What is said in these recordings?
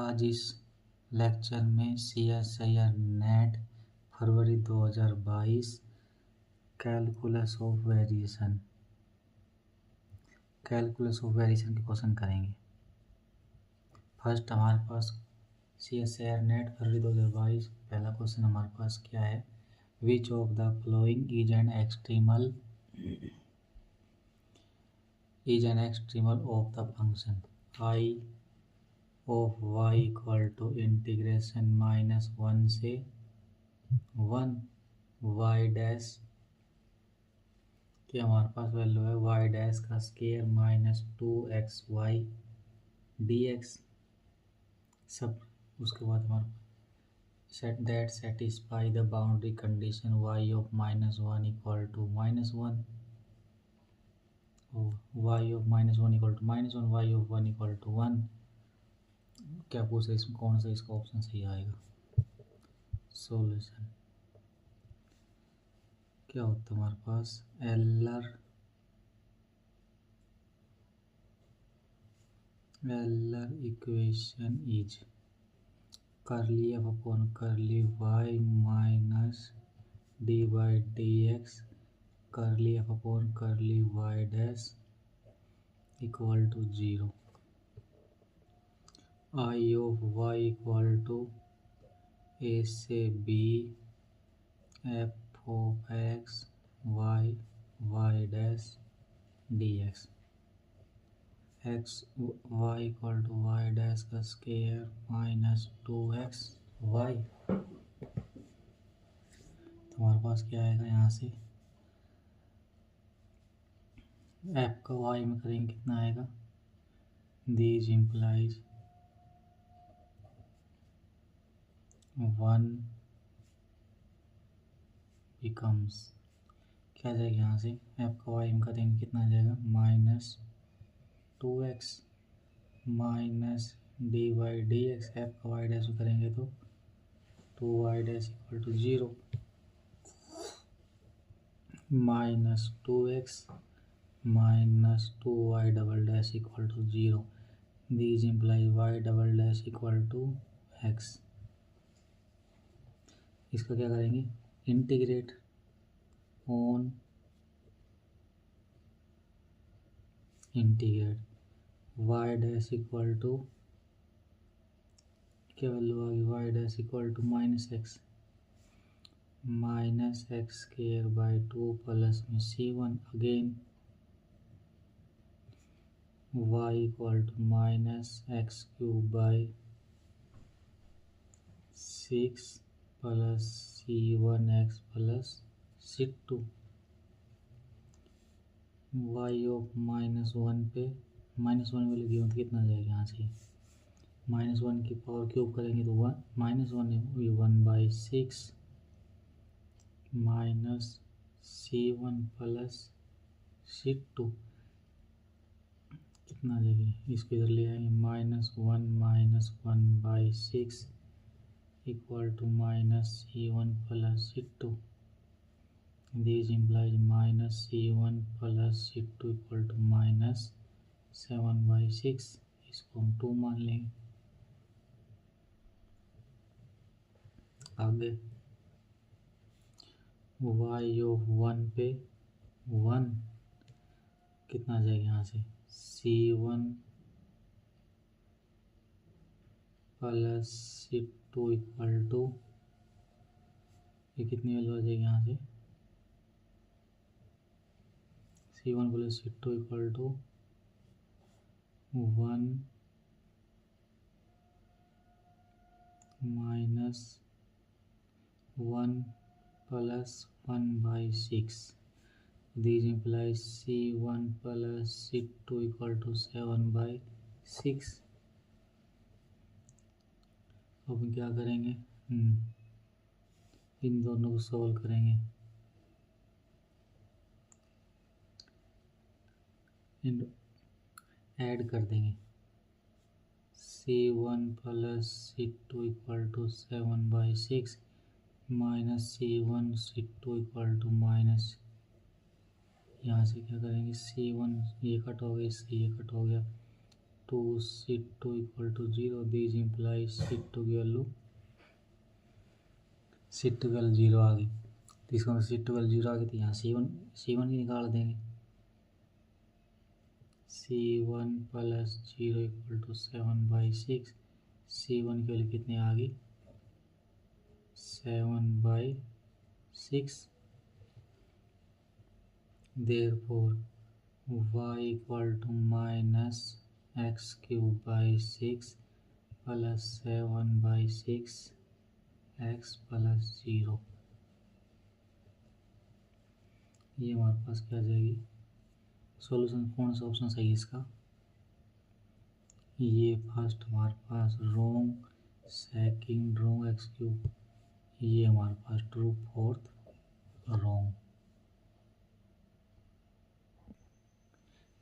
आज इस लेक्चर में CSIR net February 2022 calculus of variation के क्वेश्चन करेंगे। फर्स्ट हमारे पास CSIR नेट फरवरी 2022 पहला क्वेश्चन हमारे पास क्या है, which of the following is an extremal of the function I of y equal to integration -1 से 1 y डैश की हमारे पास वैल्यू है y डैश का स्केयर -2xy dx सब। उसके बाद हमारे set that satisfy the boundary condition y of -1 equal to -1 y of -1 equal to -1 y of 1 equal to 1। क्या पूछे इसमें, कौन सा इसका ऑप्शन सही आएगा। सॉल्यूशन क्या होता है हमारे पास, Euler equation is curly f upon curly y minus d by d x curly f upon curly y dash equal to 0। I of y equal to a से b f of x y dash dx x y equal to y dash का square -2x y। तो हमारे पास क्या आएगा यहाँ से, f का y में करेंगे कितना आएगा, दिस इम्प्लाइज 1 बिकम्स क्या आ जाएगा यहाँ से, f का y में करेंगे कितना आ जाएगा, -2x minus D Y D X. F का वाई डैश करेंगे तो 2y dash equal to 0 -2x minus 2y double dash equal to 0। This implies y double dash equal to x। इसका क्या करेंगे, integrate on integrate y dash equal to क्या value आ गई, y dash equal to -x square by 2 plus में c1 again y equal to -x cube by 6 plus c1x plus c2। y of -1 पे -1 value given तो कितना आ जाएगा यहाँ से, -1 की पावर क्यूब करेंगे तो 1 1/6 माइनस c1 प्लस c2 कितना आ जाएगा, इसको इधर ले आएंगे -1/6 equal to -c1 plus c2। This implies -c1 plus c2 equal to -7/6। इसको हम 2 मान लेंगे। आगे y ऑफ 1 पे 1 कितना आ जाएगा यहाँ से, c1 plus c2 equal to ये कितनी वैल्यू आ जाएगी यहाँ से, c1 plus c2 equal to 1 minus 1 plus 1/6। This implies c1 plus c2 equal to 7/6। अब क्या करेंगे, इन दोनों को सॉल्व करेंगे, ऐड कर देंगे। c1 plus c2 equal to 7/6 minus c1 c2 equal to minus, यहाँ से क्या करेंगे, c1 ये कट हो गया, इससे ये कट हो गया, two C two equal to 0, this implies C two की वैल्यू सी टू की वैल्यू 0 आ गई। तो इसको सी टू की वैल्यू 0 आ गई तो यहाँ C1 की निकाल देंगे। C1 plus 0 equal to 7/6। C1 की वैल्यू कितनी आ गई? 7/6। Therefore y equal to minus x cube by 6 plus 7/6 x plus 0। ये हमारे पास क्या आ जाएगी? सॉल्यूशन कौन सा ऑप्शन सही है इसका? ये फर्स्ट हमारे पास wrong, second wrong X cube, ये हमारे पास ट्रू, फोर्थ रोंग।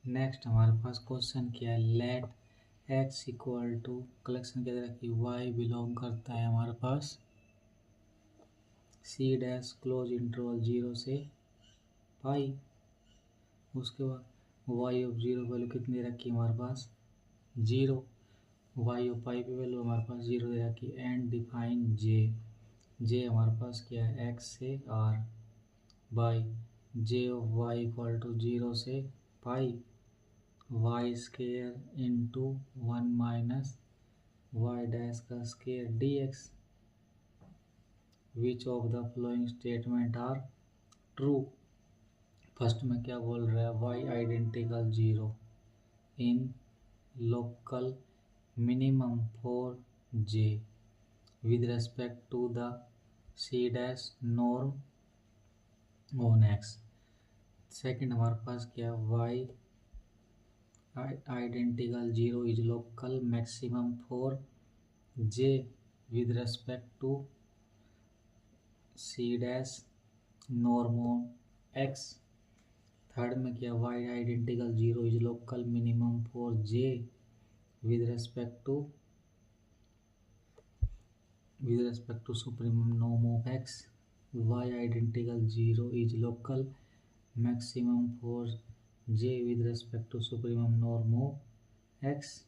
नेक्स्ट हमारे पास क्वेश्चन क्या है? Let X equal to, collection क्या दे रखी? वाई बिलोंग करता है हमारे पास सी डैश क्लोज इंटरवल 0 से पाई। उसके बाद वाई ऑफ 0 वैल्यू कितनी रखी हमारे पास? 0। वाई ऑफ पाई पे वैल्यू हमारे पास 0 दे रखी। एंड डिफाइन जे हमारे पास क्या है? एक्स से R by J of y equal to 0 से pi y square into 1 minus y dash का square d x. Which of the following statement are true? First में क्या बोल रहा है? Y identical 0 in local minimum for J with respect to the C dash norm on x. Second हमारे पास क्या? Y identical 0 is local maximum for J with respect to C dash norm on X. Third में क्या? Y identical 0 is local minimum for J with respect to supremum norm of X. Y identical 0 is local maximum for J with respect to supremum norm of X.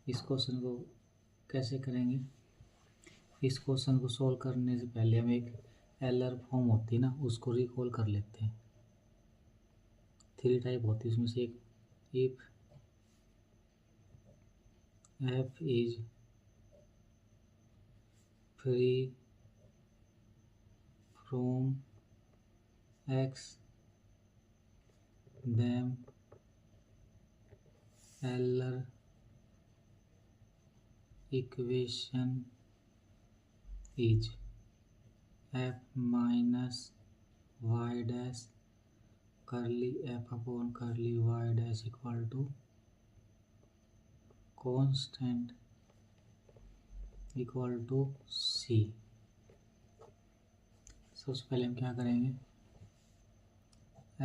इस question को कैसे करेंगे? इस question को solve करने से पहले हम एक एलर फॉर्म होती है ना, उसको रिकॉल कर लेते हैं। 3 टाइप होती है उसमें से एक, if F is free from x then Euler equation is f minus y dash curly f upon curly y dash equal to constant equal to c। सबसे पहले हम क्या करेंगे?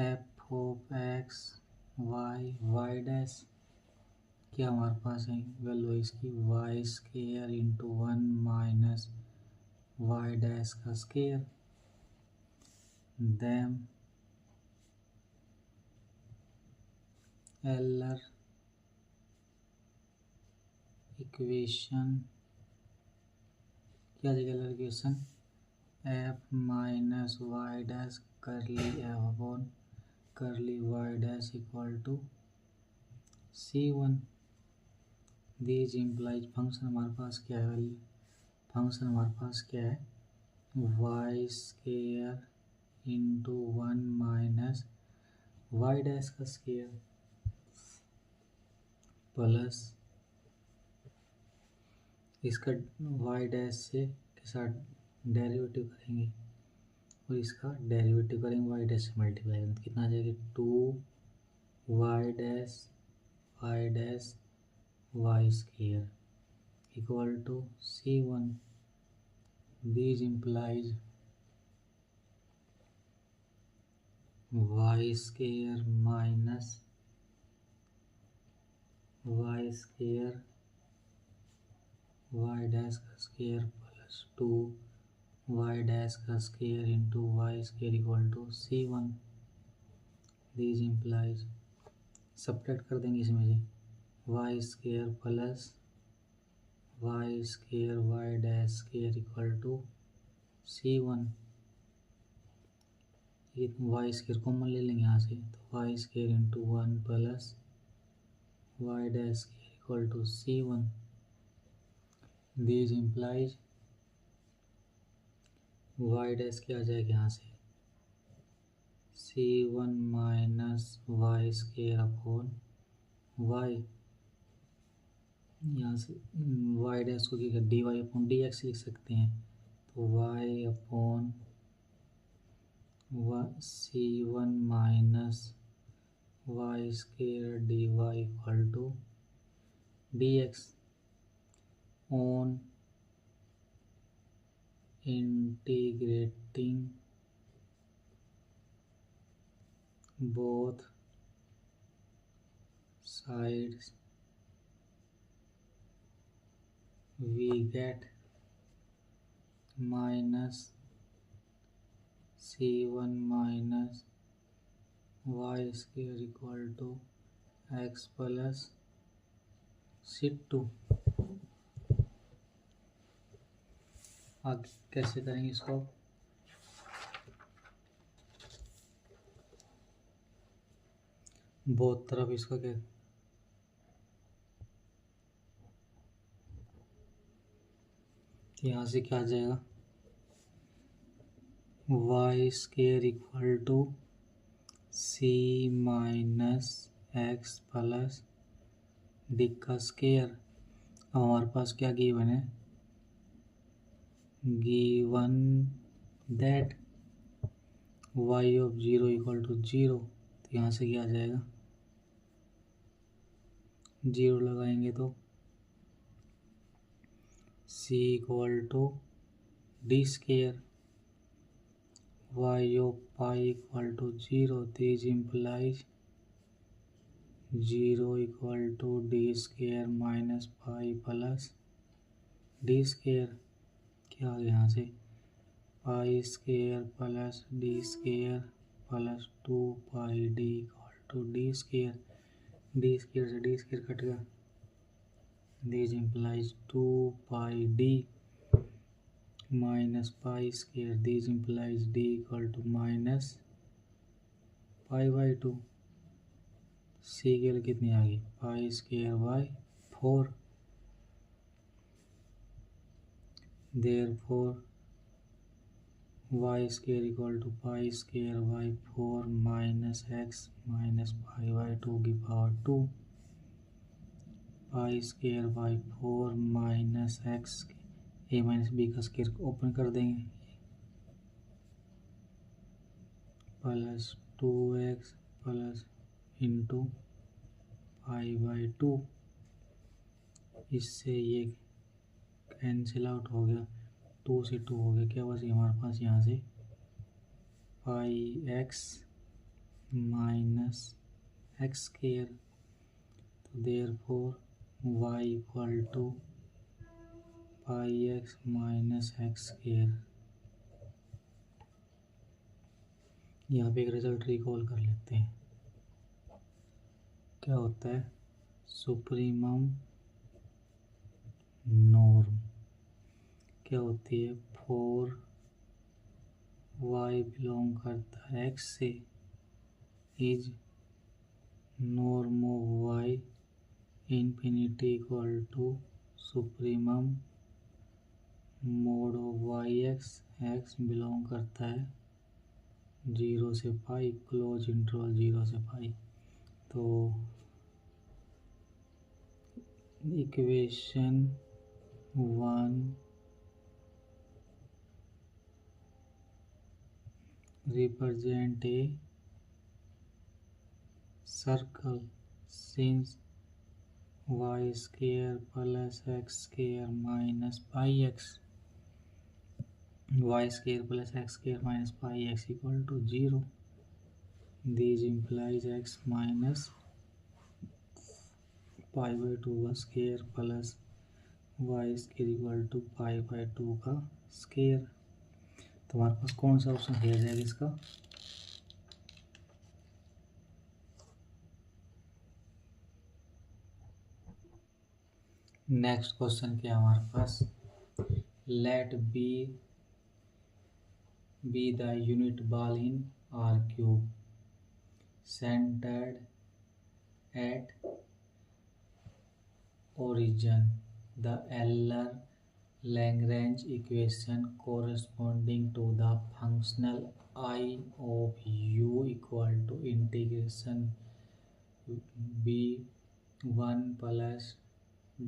f of x y dash क्या हमारे पास है? Value इसकी y square into 1 minus y dash का स्केयर। देन एलर इक्वेशन क्या जगह? Euler equation F minus y dash curly F upon curly y dash equal to C1। This implies function हमारे पास क्या है? फंक्शन हमारे पास क्या है? Y square into 1 minus y dash का स्केयर प्लस इसका वाई डैश से के साथ डेरिवेटिव करेंगे और इसका डेरिवेटिव करेंगे वाई डैश से मल्टीप्लाई करेंगे। कितना आ जाएगा? 2 Y dash Y square equal to C1। This implies Y square minus Y square Y dash का स्केयर प्लस 2 वाई डैश का square into Y square equal to C1। This implies subtract कर देंगे इसमें से Y square plus Y square Y dash square equal to C1। ये Y square common ले लेंगे यहाँ से, तो Y square into 1 plus Y dash square equal to C1। This implies Y dash क्या आ जाएगा यहाँ से C1 minus Y square upon Y, यहाँ से वाई डैश को क्या D Y upon D X लिख सकते हैं, तो Y upon C1 minus Y square D Y equal to D X on integrating both sides we get minus C1 minus y square equal to x plus C2। आगे कैसे करेंगे इसको, बहुत तरफ इसका क्या यहाँ से क्या आ जाएगा Y square equal to C minus X plus D का स्केयर। अब हमारे पास क्या गिवन है, given that Y of 0 equal to 0, तो यहाँ से क्या आ जाएगा 0 लगाएंगे तो C equal to D square Y of pi equal to 0, this implies 0 equal to D square minus pi plus D square. क्या आ गया यहाँ से pi square plus D square plus 2 pi D equal to D square, D square से D square cut गया, this implies 2 pi D minus pi square, this implies D equal to minus pi by 2। C के लिए कितनी आ गई pi square by 4, therefore Y square equal to pi square by 4 minus X minus pi by 2 की power 2, pi square by 4 minus X A minus B का square open कर देंगे plus 2x plus into pi by 2, इससे ये cancel out हो गया, 2 से 2 हो गया, क्या बस हमारे पास यहाँ से pi X minus X square, तो therefore Y equal to pi X minus X square. यहाँ पे एक रिजल्ट रिकॉल कर लेते हैं, क्या होता है सुप्रीमम नॉर्म क्या होती है, 4 वाई बिलोंग करता है एक्स से is norm of Y infinity equal to supremum mod of Y X, X belong करता है 0 से पाई, क्लोज इंटरवल 0 से पाई। तो equation 1 represent a circle since y square plus x square minus pi x, y square plus x square minus pi x equal to 0, this implies x minus pi by 2 का square प्लस y square equal to pi by 2 का square. तो हमारे पास कौन सा option दिया जाएगा इसका, नेक्स्ट क्वेश्चन क्या है हमारे पास, let B the unit ball in R cube centered at origin. The Euler-Lagrange equation corresponding to the functional I of u equal to integration b1 plus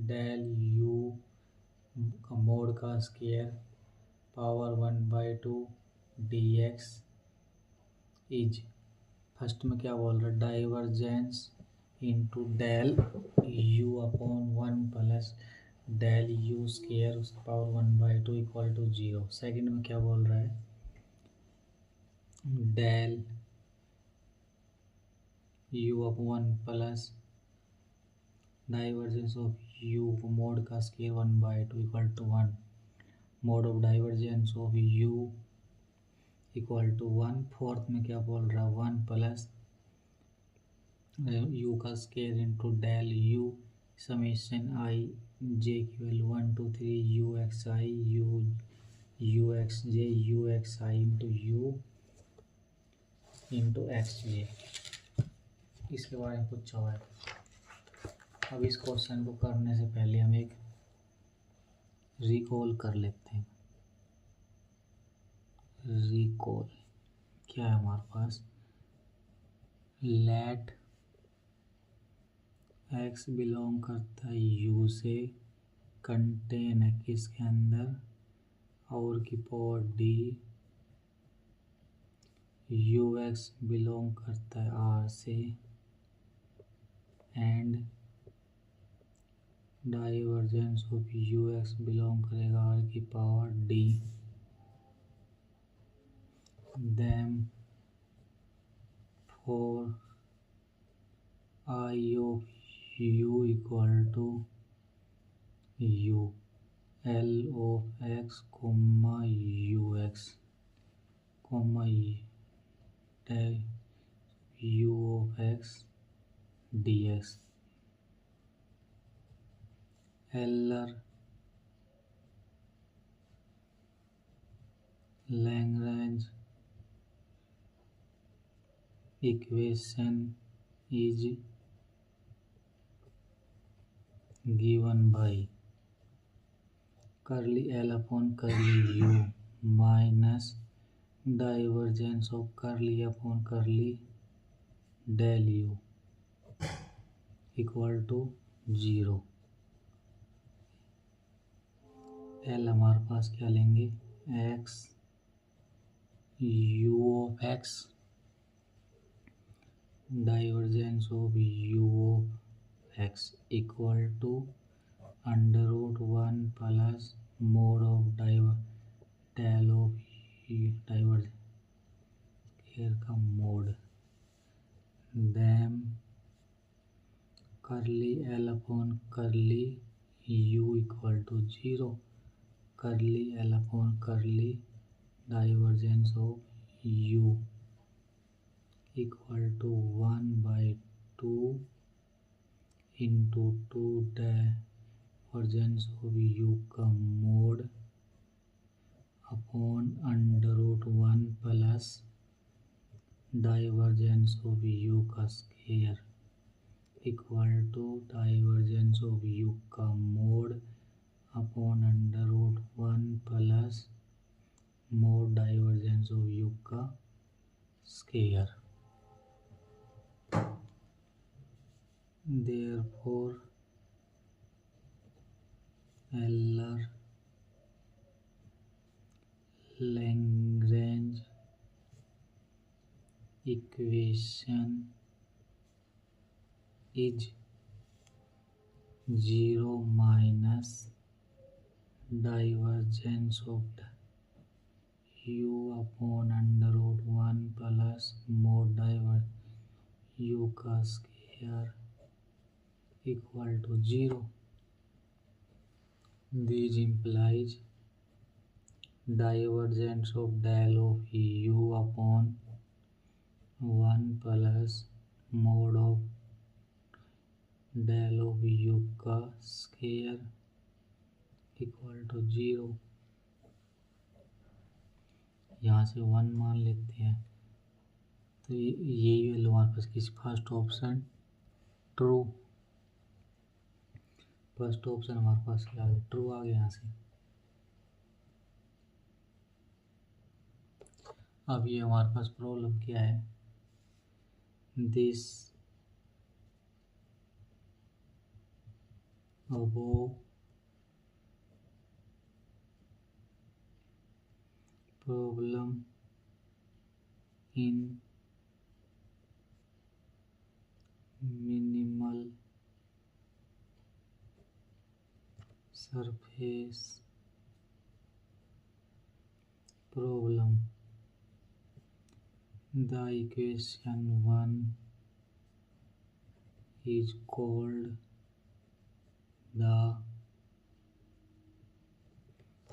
del u का mod का square power 1/2 dx is, first में क्या बोल रहा है, divergence into del u upon 1 plus del u square उसका power 1/2 equal to 0। Second में क्या बोल रहा है, del u upon 1 plus divergence of you mod का square 1/2 equal to 1, mod of divergence of you equal to 1। Fourth में क्या बोल रहा है, 1 प्लस यू का square into del u summation आई जे की value 1 2 3 you x I you x J you x i into u into x j, इसके बारे में पूछा हुआ है। अब इस क्वेश्चन को करने से पहले हम एक रिकॉल कर लेते हैं। रिकॉल क्या है हमारे पास, लेट एक्स बिलोंग करता है यू से, कंटेन है किसके अंदर, और की power D, U X belong करता है आर से, and divergence of U X belong करेगा आर की power D. Then for I of you equal to U L of X comma U X comma U of X D X, Euler Lagrange equation is given by curly L upon curly U minus divergence of curly upon curly del U equal to 0। L हमारे पास क्या लेंगे, X U of X divergence of U of X equal to under root 1 plus mod of del of divergence का mod, then curly L upon curly U equal to 0, curly L upon curly divergence of you equal to 1/2 into 2 divergence of U का mod upon under root 1 plus divergence of U का square equal to divergence of U का mod upon under root 1 plus mod divergence of U का square. Therefore, Euler-Lagrange equation is 0 minus divergence of u upon under root 1 plus mod divergence u का square equal to 0. This implies divergence of del of u upon 1 plus mod of del of U का square equal to 0। यहाँ से 1 मान लेते हैं, तो यही value हमारे पास किस first option true. First option हमारे पास क्या आ गया, ट्रू आ गया यहाँ से। अब ये हमारे पास प्रॉब्लम क्या है, this above problem in minimal surface problem, the equation 1 is called the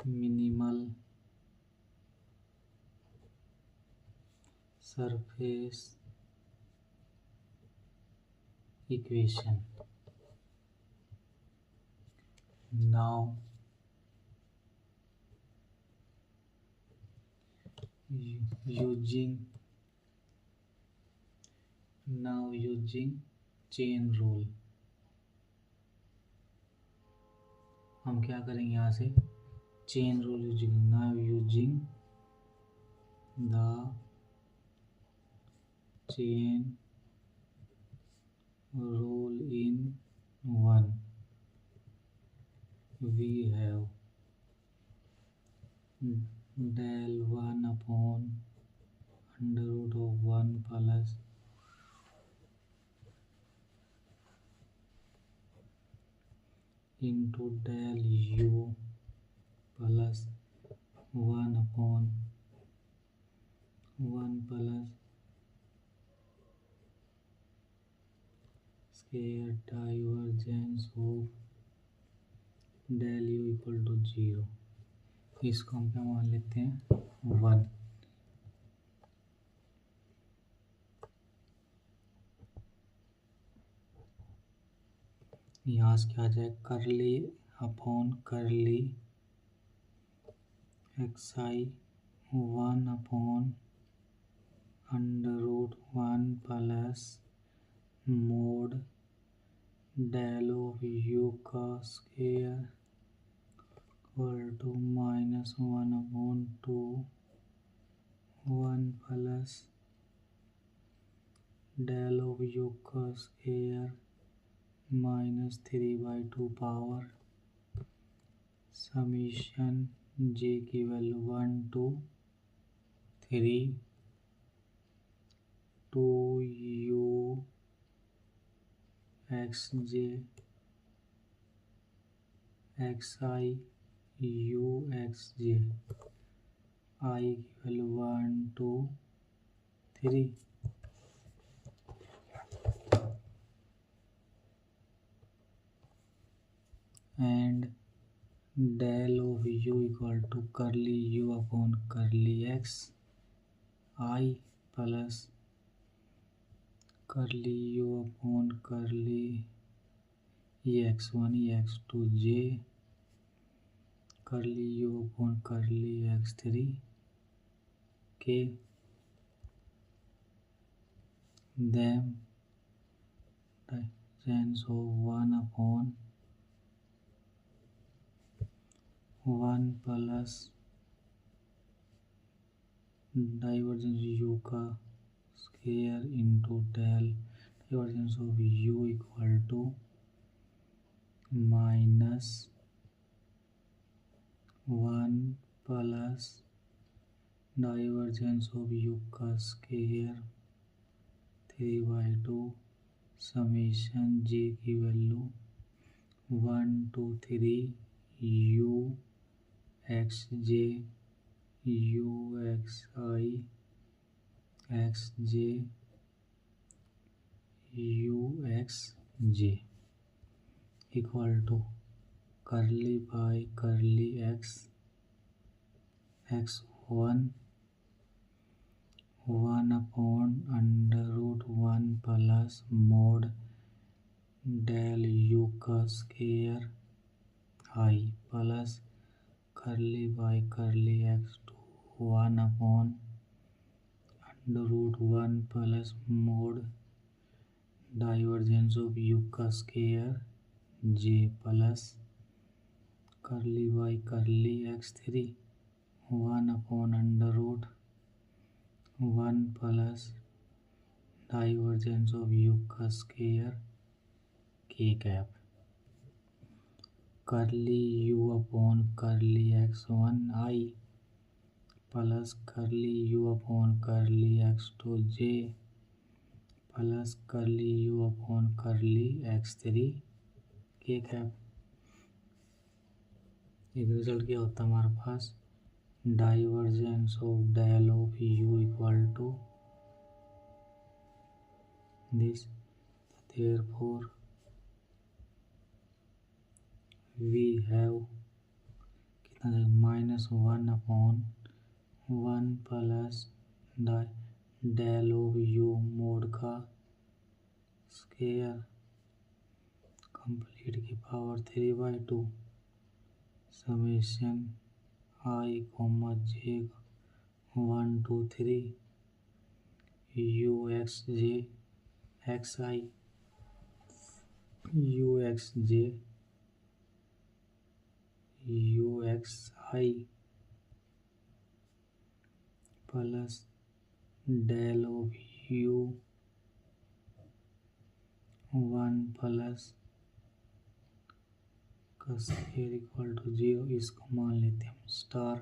minimal surface equation. Now using chain rule हम क्या करेंगे, यहाँ से chain rule using, now using the chain rule in 1 we have del 1 upon under root of 1 plus into del u plus 1 upon 1 plus square divergence of del u equal to 0। इसको हम क्या मान लेते हैं, 1। यहाँ से क्या आ जाए, करली upon curly xi 1 upon under root 1 plus mod del of U का square equal to -1 upon 2 1 plus del of U का स्क्वायर -3/2 पावर समीशन जे की value 1 to 3 2 u x j x i u x j I की value 1 2 3 and del of u equal to curly u upon curly x I plus curly u upon curly ex1 ex2 j curly u upon curly x3 k them divergence of 1 upon 1 plus divergence u का square into del divergence of u equal to -1 plus divergence of u का square 3/2 summation j की value 1 2 3 u x j u x I x j u x j equal to curly by curly x x1 1 upon under root 1 plus mod del U का square I plus curly by curly X two 1 under root 1 plus mod divergence of U का square J plus curly by curly x3 1 under root 1 plus divergence of U का square K cap curly U upon curly x1 I plus curly U upon curly x2 J plus curly U upon करली x3 के cap. एक result क्या होता है हमारे पास, divergence of del of you equal to this, therefore we have कितना -1 upon 1 plus del of you mod का स्केयर कंप्लीट की power 3/2 summation I comma J 1 2 3 you x J X I you x J you x I plus del of U 1 plus का square equal to 0। इसको मान लेते हैं हम star.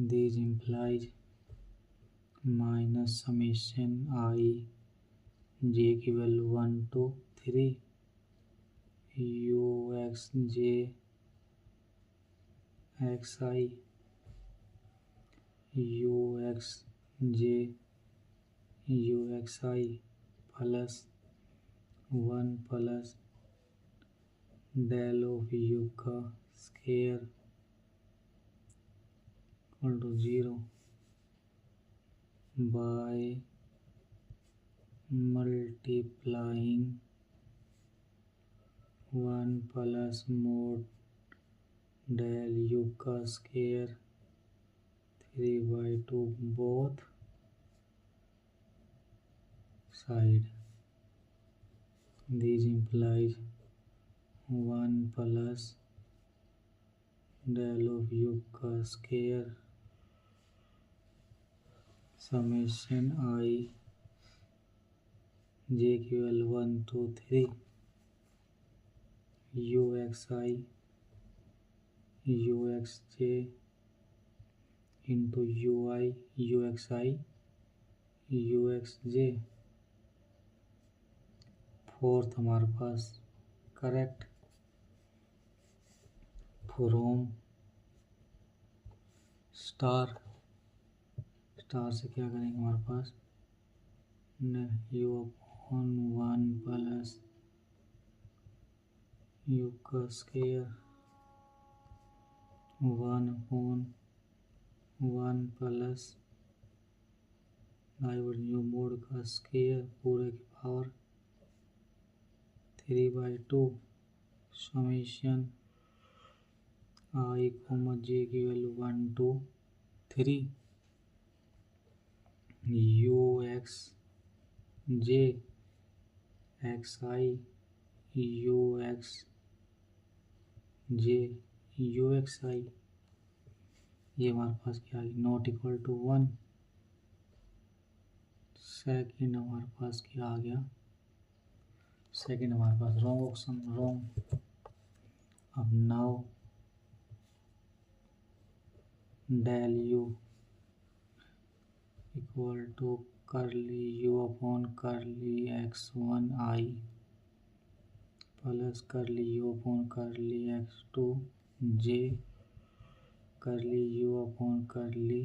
This implies minus summation आई जे की value 1 2 3 you x J X I you x J you x I plus 1 plus del of U का square equal to 0 by multiplying 1 plus mod del U का square 3/2 both side. This implies 1 plus del of U का square summation आई जे की value 1 2 3 you x I you x J into U I you x I you x J. Fourth हमारे पास correct from star. Star से क्या करेंगे हमारे पास U upon 1 plus U का square 1 upon 1 plus U mod का स्केयर पूरे की power 3/2 summation I comma J की value 1 2 3 you x J X I you x J you x I. ये हमारे पास क्या है, नॉट इक्वल टू 1। सेकेंड हमारे पास क्या आ गया, सेकेंड हमारे पास रॉन्ग ऑप्शन रॉन्ग। अब now del U equal to curly U upon curly x1 I plus curly U upon curly x2 जे करली यू अपॉन करली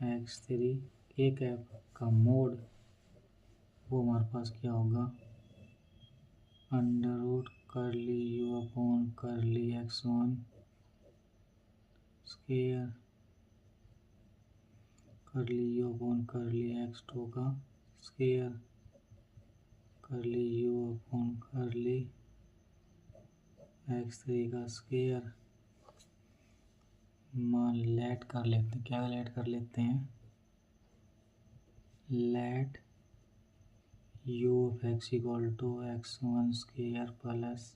x3 के कैप का मोड वो हमारे पास क्या होगा, अंडर रूट करली U upon curly x1 square करली यू अपॉन करली x2 का स्केयर करली यू अपॉन करली x3 का स्क्वायर मान लेट कर लेते हैं। क्या लेट कर लेते हैं? Let u of x equal to x1 square plus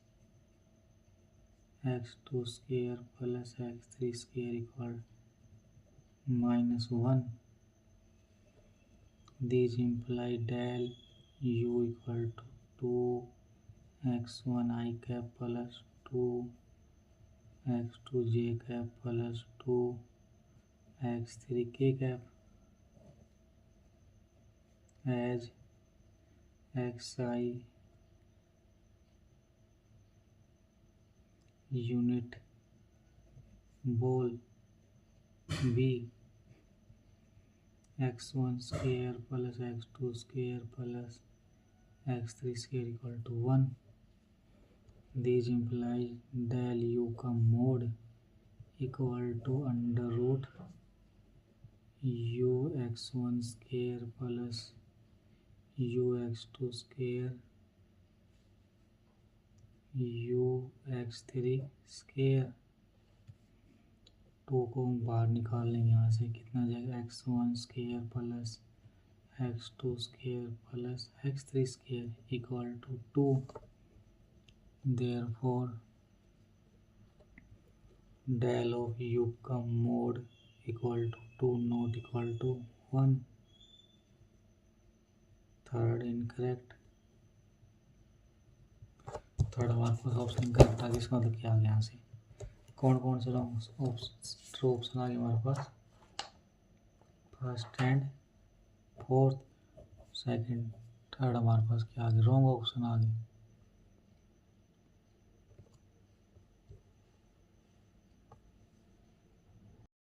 x2 square plus x3 square equal -1. These imply del u equal to 2x1 I cap plus 2x2 j cap plus 2x3 k cap as xi unit ball b x1 square plus x2 square plus x3 square equal to 1. These imply del u का mod equal to under root u x1 square plus u x2 square u x3 square. 2 को हम बाहर निकाल लेंगे यहाँ से। कितना जाएगा? x1 square plus x2 square plus x3 square equal to 2। Therefore del of u का mod equal to 2 not equal to 1। Third incorrect. Third हमारे पास ऑप्शन करेक्ट आ गया। इसका मतलब क्या आ गया? यहाँ से कौन कौन से ऑप्शन आ गए हमारे पास? First and fourth, second, third हमारे पास क्या आ गया? रॉन्ग ऑप्शन आ गए।